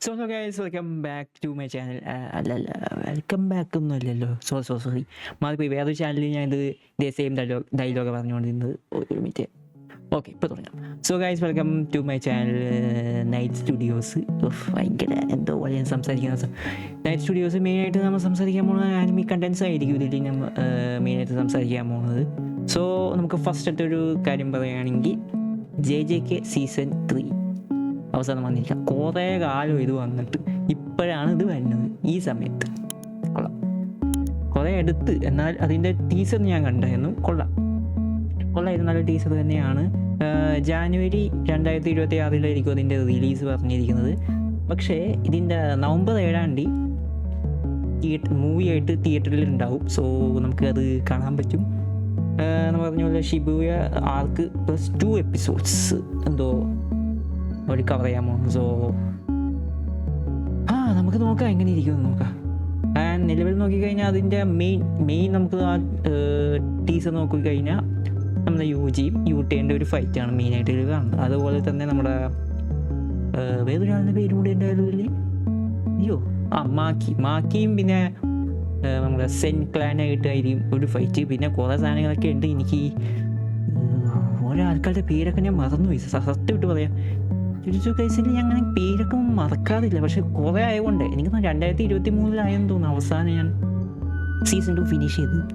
So guys welcome back to my channel. അല്ലല്ല, welcome back ഒന്നും അല്ലല്ലോ. സോറി മാറിപ്പോയി. വേറൊരു ചാനലിൽ ഞാൻ ഇതേ സെയിം ഡയലോഗ് പറഞ്ഞുകൊണ്ടിരുന്നത്. ഒരു മിനിറ്റ്. ഓക്കെ, ഇപ്പോൾ തുടങ്ങാം. So guys welcome to my channel Night Studios. ഭയങ്കര എന്തോ പോലെ ഞാൻ സംസാരിക്കുന്ന നൈറ്റ് സ്റ്റുഡിയോസ്. മെയിനായിട്ട് നമ്മൾ സംസാരിക്കാൻ പോകുന്നത് ആനിമി കണ്ടൻസ് ആയിരിക്കും ഇതിൽ നമ്മൾ മെയിനായിട്ട് സംസാരിക്കാൻ പോകുന്നത്. സോ നമുക്ക് ഫസ്റ്റത്തെ ഒരു കാര്യം പറയുകയാണെങ്കിൽ JJK സീസൺ 3 അവസാനം വന്നിരിക്കാം. കുറേ കാലം ഇത് വന്നിട്ട് ഇപ്പോഴാണ് ഇത് വരുന്നത്. ഈ സമയത്ത് കൊള്ളാം, കുറേ എടുത്ത്. എന്നാൽ അതിൻ്റെ ടീസർ ഞാൻ കണ്ടായിരുന്നു. കൊള്ളായിരുന്നു, നല്ല ടീസർ തന്നെയാണ്. ജാനുവരി 2026 അതിൻ്റെ റിലീസ് പറഞ്ഞിരിക്കുന്നത്. പക്ഷേ ഇതിൻ്റെ നവംബർ 7 മൂവിയായിട്ട് തിയേറ്ററിൽ ഉണ്ടാവും. സോ നമുക്കത് കാണാൻ പറ്റും. എന്ന് പറഞ്ഞ പോലെ ഷിബുയ ആർക്ക് +2 എപ്പിസോഡ്സ് എന്തോ ഒരു കവർ ചെയ്യാൻ പോകുന്നു. സോ നമുക്ക് നോക്കാം എങ്ങനെ ഇരിക്കുമെന്ന് നോക്കാം. ആൻഡ് നിലവിൽ നോക്കിക്കഴിഞ്ഞാൽ അതിൻ്റെ മെയിൻ നമുക്ക് ആ ടീസർ നോക്കിക്കഴിഞ്ഞാൽ നമ്മുടെ യൂട്ടേൻ്റെ ഒരു ഫൈറ്റാണ് മെയിനായിട്ട് ഇത് കാണുന്നത്. അതുപോലെ തന്നെ നമ്മുടെ വേറൊരാളുടെ പേരും കൂടി ഉണ്ടായിരുന്നില്ലേ, മാക്കിയും പിന്നെ നമ്മുടെ സെൻ ക്ലാനായിട്ടായിരിക്കും ഒരു ഫൈറ്റ്. പിന്നെ കുറേ സാധനങ്ങളൊക്കെ ഉണ്ട്. എനിക്ക് ഓരോ ആൾക്കാരുടെ പേരൊക്കെ ഞാൻ മറന്നുപോയി, സത്യമായിട്ട് പറയാം. ജുജുത്സു കൈസിൽ ഞാൻ അങ്ങനെ പേരൊക്കെ മറക്കാറില്ല. പക്ഷെ കുറേ ആയതുകൊണ്ട് എനിക്ക് 2023 തോന്നുന്നു അവസാനം ഞാൻ സീസൺ 2 ഫിനിഷ് ചെയ്തത്.